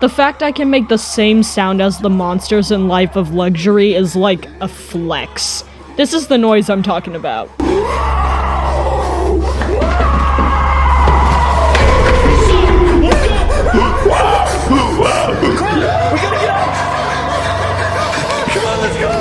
The fact I can make the same sound as the monsters in Life of Luxury is like a flex. This is the noise I'm talking about.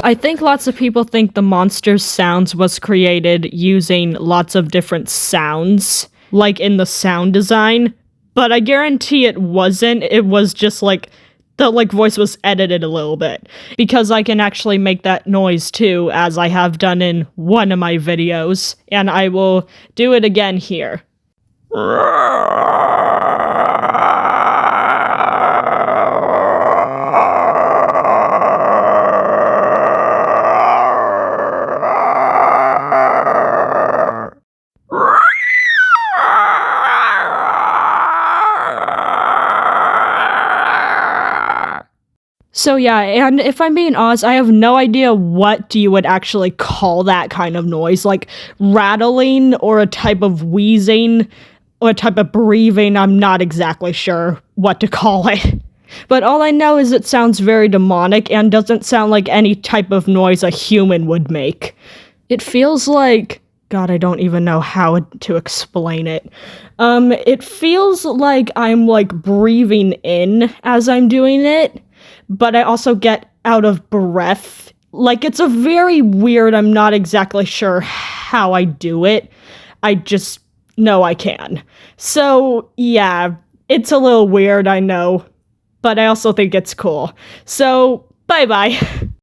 I think lots of people think the Monsters Sounds was created using lots of different sounds, like in the sound design, but I guarantee it wasn't. It was just like, the voice was edited a little bit, because I can actually make that noise too, as I have done in one of my videos, and I will do it again here. So yeah, and if I'm being honest, I have no idea what you would actually call that kind of noise, like rattling or a type of wheezing or a type of breathing. I'm not exactly sure what to call it. But all I know is it sounds very demonic and doesn't sound like any type of noise a human would make. It feels like, God, I don't even know how to explain it. It feels like I'm like breathing in as I'm doing it, but I also get out of breath. Like, it's a very weird, I'm not exactly sure how I do it. I just know I can. So, yeah, it's a little weird, I know, but I also think it's cool. So, bye-bye.